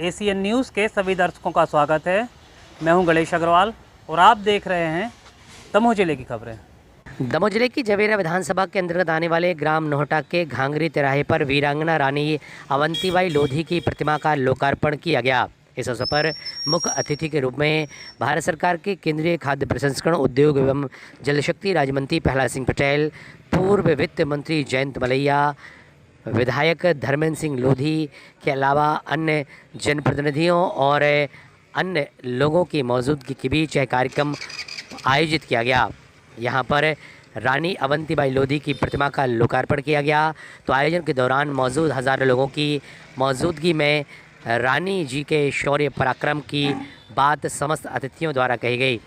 ACN news के सभी दर्शकों का स्वागत है। मैं हूं गणेश अग्रवाल और आप देख रहे हैं दमोह जिले की खबरें। दमोह जिले की जवेरा विधानसभा के अंतर्गत आने वाले ग्राम नोहटा के घांगरी तिराहे पर वीरांगना रानी अवंतीबाई लोधी की प्रतिमा का लोकार्पण किया गया। इस अवसर पर मुख्य अतिथि के रूप में भारत सरकार के केंद्रीय खाद्य प्रसंस्करण उद्योग एवं जलशक्ति राज्य मंत्री प्रहलाद सिंह पटेल, पूर्व वित्त मंत्री जयंत मलैया, विधायक धर्मेंद्र सिंह लोधी के अलावा अन्य जनप्रतिनिधियों और अन्य लोगों की मौजूदगी के बीच यह कार्यक्रम आयोजित किया गया। यहाँ पर रानी अवंतीबाई लोधी की प्रतिमा का लोकार्पण किया गया। तो आयोजन के दौरान मौजूद हज़ारों लोगों की मौजूदगी में रानी जी के शौर्य पराक्रम की बात समस्त अतिथियों द्वारा कही गई।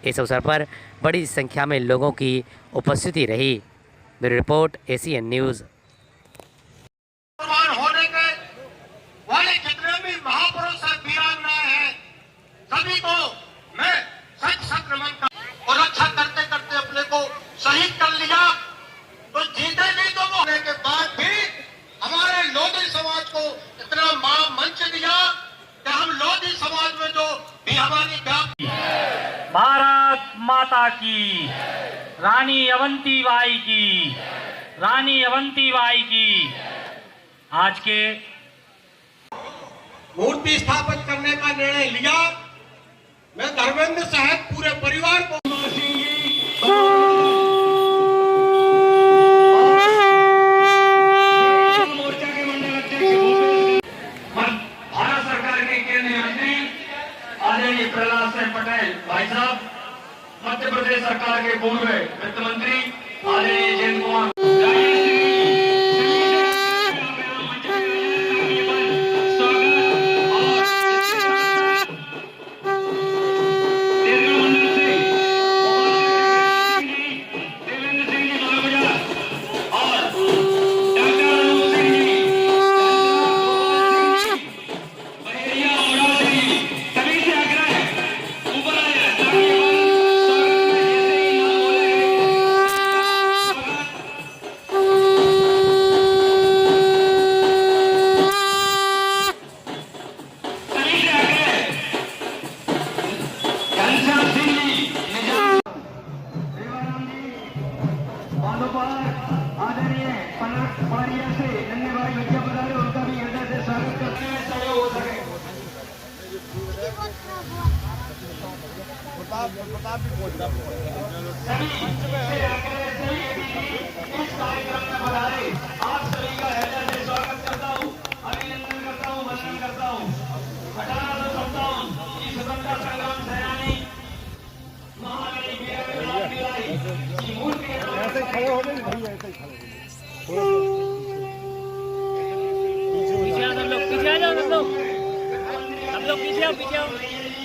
इस अवसर पर बड़ी संख्या में लोगों की उपस्थिति रही। मेरी रिपोर्ट एसीएन न्यूज़। होने के वाले जितने भी महापुरुष हैं, वीरांगना है, सभी को मैं सच नमन कर और रक्षा करते करते अपने को शहीद कर लिया। तो जीते भी तो होने के बाद भी हमारे लोधी समाज को इतना मंच दिया कि हम लोधी समाज में जो भी हमारी भारत माता की, रानी अवंतीबाई की, रानी अवंतीबाई की। आज के मूर्ति स्थापित करने का निर्णय लिया। मैं धर्मेंद्र सहित पूरे परिवार को मोर्चा के मंडल अध्यक्ष भारत सरकार के केंद्रीय मंत्री आदरणीय प्रहलाद सिंह पटेल भाई साहब, मध्य प्रदेश सरकार के पूर्व वित्त मंत्री आदरणीय जयंत कुमार,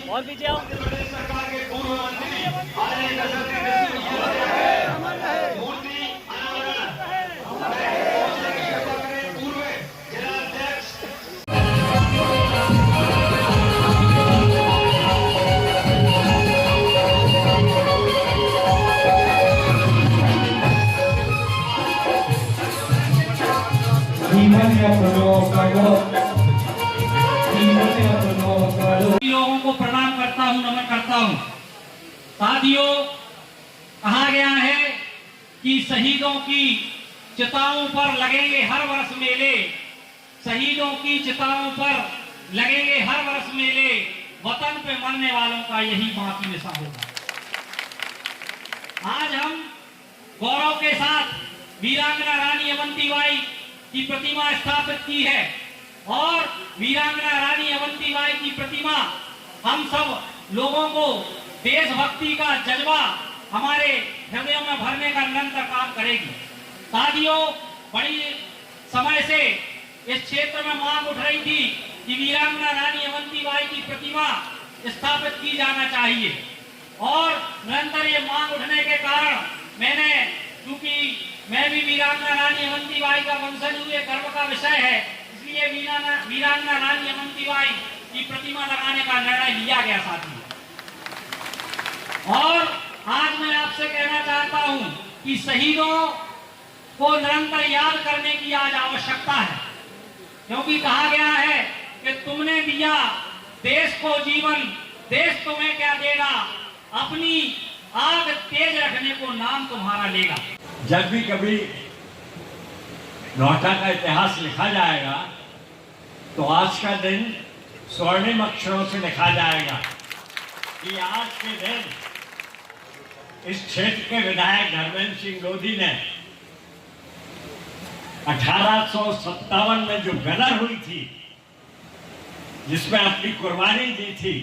और पीछे आओ। लोगों को प्रणाम करता हूं, नमन करता हूं। साथियों, कहा गया है कि शहीदों की चिताओं पर लगेंगे हर वर्ष मेले, शहीदों की चिताओं पर लगेंगे हर वर्ष मेले, वतन पे मरने वालों का यही बाकी निशा होगा। आज हम गौरव के साथ वीरांगना रानी अवंतीबाई की प्रतिमा स्थापित की है और वीरांगना रानी अवंतीबाई की प्रतिमा हम सब लोगों को देशभक्ति का जज्बा हमारे हृदयों में भरने का निरंतर काम करेगी। साथियों, बड़ी समय से इस क्षेत्र में मांग उठ रही थी कि वीरांगना रानी अवंतीबाई की प्रतिमा स्थापित की जाना चाहिए और निरंतर ये मांग उठने के कारण मैंने, क्योंकि मैं भी वीरांगना रानी अवंतीबाई का वंशज हुए, गर्व का विषय है, इसलिए वीरांगना रानी अवंतीबाई की प्रतिमा लगाने का निर्णय लिया गया साथी। और आज मैं आपसे कहना चाहता हूं कि शहीदों को निरंतर याद करने की आज आवश्यकता है, क्योंकि कहा गया है कि तुमने दिया देश को जीवन, देश तुम्हें क्या देगा, अपनी आग तेज रखने को नाम तुम्हारा लेगा। जब भी कभी नौहटा का इतिहास लिखा जाएगा तो आज का दिन स्वर्णिम अक्षरों से लिखा जाएगा कि आज के दिन इस क्षेत्र के विधायक धर्मेंद्र सिंह लोधी ने 1857 में जो गदर हुई थी, जिसमें अपनी कुर्बानी दी थी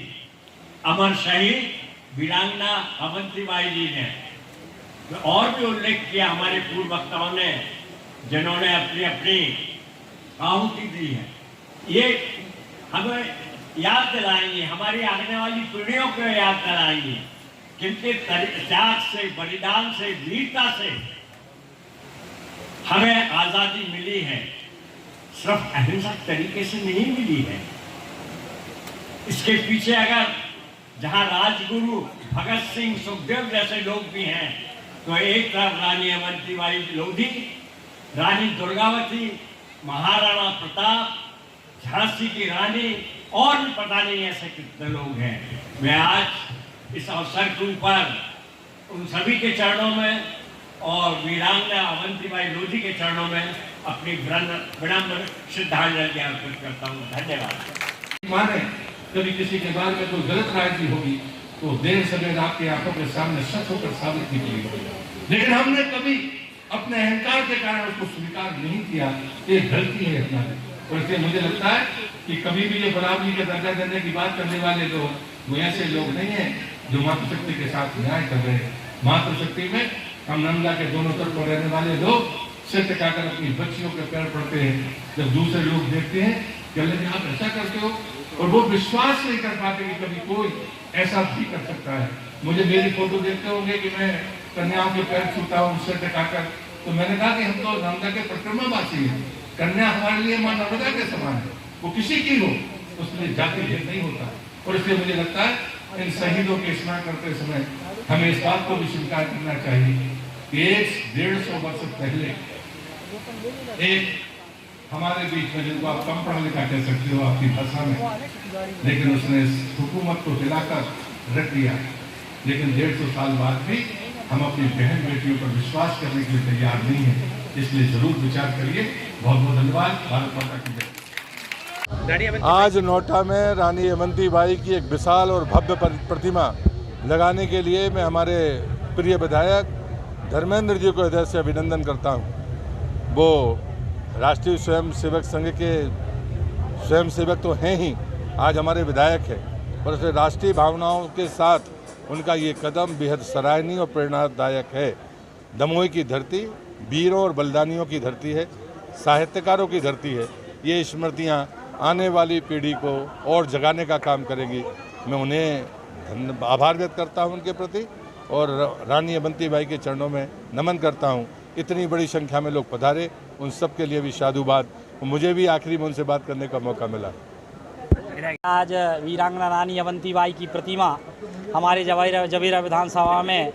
अमर शहीद वीरांगना अवंतीबाई जी ने, और भी उल्लेख किया हमारे पूर्व वक्ताओं ने जिन्होंने अपनी अपनी आहुति दी है। ये हमें याद दिलाएंगे, हमारी आने वाली पीढ़ियों को याद दिलाएंगे किनके त्याग से, बलिदान से, वीरता से हमें आजादी मिली है। सिर्फ अहिंसक तरीके से नहीं मिली है। इसके पीछे अगर जहां राजगुरु भगत सिंह, सुखदेव जैसे लोग भी हैं, तो एक तरफ रानी अवंतीबाई लोधी, रानी दुर्गावती, महाराणा प्रताप, झांसी की रानी, और भी पता नहीं ऐसे कितने लोग हैं। मैं आज इस अवसर के ऊपर उन सभी के चरणों में और वीरांगना अवंतीबाई लोधी के चरणों में अपनी विनम्र श्रद्धांजलि अर्पित करता हूँ। धन्यवाद। माने कभी किसी के बारे में कोई गलत राय दी होगी तो देर सवेर आपकी आंखों के सामने सच होकर साबित निकली होगी, लेकिन हमने कभी अपने अहंकार के कारण उसको स्वीकार नहीं किया। ये गलती है अपना। और इसलिए मुझे लगता है कि कभी भी ये बराबरी का दर्जा देने की बात करने वाले लोग वो ऐसे लोग नहीं है जो मातृशक्ति के साथ न्याय कर रहे हैं। मातृशक्ति में हम नंदा के दोनों तरफ रहने वाले लोग सिर टिकाकर अपनी बच्चियों के पैर पड़ते हैं। जब दूसरे लोग देखते हैं कि अल्लाह आप ऐसा करते हो, और वो विश्वास नहीं कर पाते कि कभी कोई ऐसा भी कर सकता है। मुझे मेरी फोटो देखते होंगे कि मैं कन्याओं के पैर छूता हूँ सिर टिकाकर, तो मैंने कहा कि हम तो नंदा के परिक्रमावासी हैं, कन्या हमारे लिए मां नर्मदा के समान है, वो किसी की हो उसमें जाति भेद नहीं होता। और इसलिए मुझे लगता है इन शहीदों के स्मरण करते समय हमें इस बात को भी स्वीकार करना चाहिए कि 150 वर्ष पहले एक हमारे बीच में, जिनको आप कम पढ़ा लिखा कह सकते हो आपकी भाषा में, लेकिन उसने इस हुकूमत को हिलाकर रख दिया। लेकिन 150 साल बाद भी हम अपनी बहन बेटियों पर विश्वास करने के लिए तैयार नहीं है। इसलिए जरूर विचार करिए। बहुत बहुत धन्यवाद। भारत माता की जय। आज नौहटा में रानी अवंतीबाई की एक विशाल और भव्य प्रतिमा लगाने के लिए मैं हमारे प्रिय विधायक धर्मेंद्र जी को हृदय से अभिनंदन करता हूँ। वो राष्ट्रीय स्वयंसेवक संघ के स्वयंसेवक तो हैं ही, आज हमारे विधायक हैं, पर उसे राष्ट्रीय भावनाओं के साथ उनका ये कदम बेहद सराहनीय और प्रेरणादायक है। दमोह की धरती वीरों और बलिदानियों की धरती है, साहित्यकारों की धरती है। ये स्मृतियाँ आने वाली पीढ़ी को और जगाने का काम करेंगी। मैं उन्हें आभार व्यक्त करता हूँ उनके प्रति, और रानी अवंतीबाई के चरणों में नमन करता हूँ। इतनी बड़ी संख्या में लोग पधारे, उन सब के लिए भी साधुवाद। मुझे भी आखिरी में उनसे बात करने का मौका मिला। आज वीरांगना रानी अवंतीबाई की प्रतिमा हमारे जवेरा विधानसभा में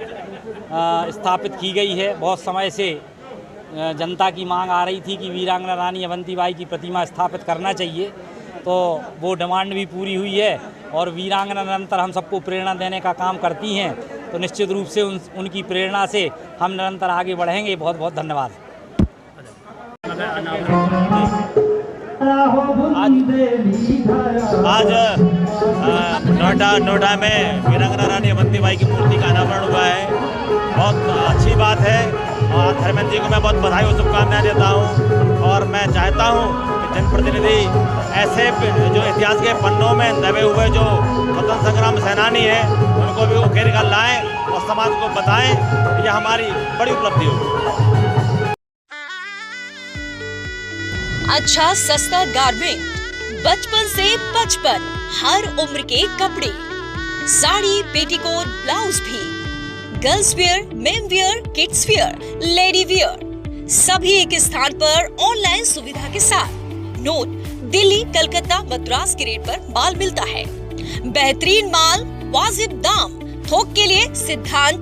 स्थापित की गई है। बहुत समय से जनता की मांग आ रही थी कि वीरांगना रानी अवंतीबाई की प्रतिमा स्थापित करना चाहिए, तो वो डिमांड भी पूरी हुई है। और वीरांगना निरंतर हम सबको प्रेरणा देने का काम करती हैं, तो निश्चित रूप से उनकी प्रेरणा से हम निरंतर आगे बढ़ेंगे। बहुत बहुत धन्यवाद। आज नोएडा में वीरांगना रानी अवंतीबाई की मूर्ति का अनावरण हुआ है। बहुत अच्छी बात है और धर्मेंद्र जी को मैं बहुत बधाई और शुभकामनाएं देता हूं। और मैं चाहता हूं कि जनप्रतिनिधि ऐसे जो इतिहास के पन्नों में दबे हुए जो स्वतंत्र संग्राम सेनानी हैं उनको भी उकेर कर लाएँ और समाज को बताएं। यह हमारी बड़ी उपलब्धि होगी। अच्छा सस्ता गारमेंट, बचपन से बचपन, हर उम्र के कपड़े, साड़ी, पेटीकोट, ब्लाउज भी, girls wear, men wear, kids wear, lady wear, सभी एक स्थान पर ऑनलाइन सुविधा के साथ। नोट: दिल्ली, कलकत्ता, मद्रास के रेट पर माल मिलता है। बेहतरीन माल, वाजिब दाम। थोक के लिए सिद्धांत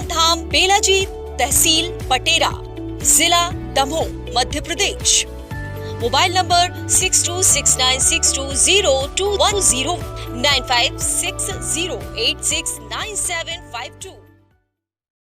धाम, बेलाजी, तहसील पटेरा, जिला दमोह, मध्य प्रदेश। Mobile number 6269620210 9560869752।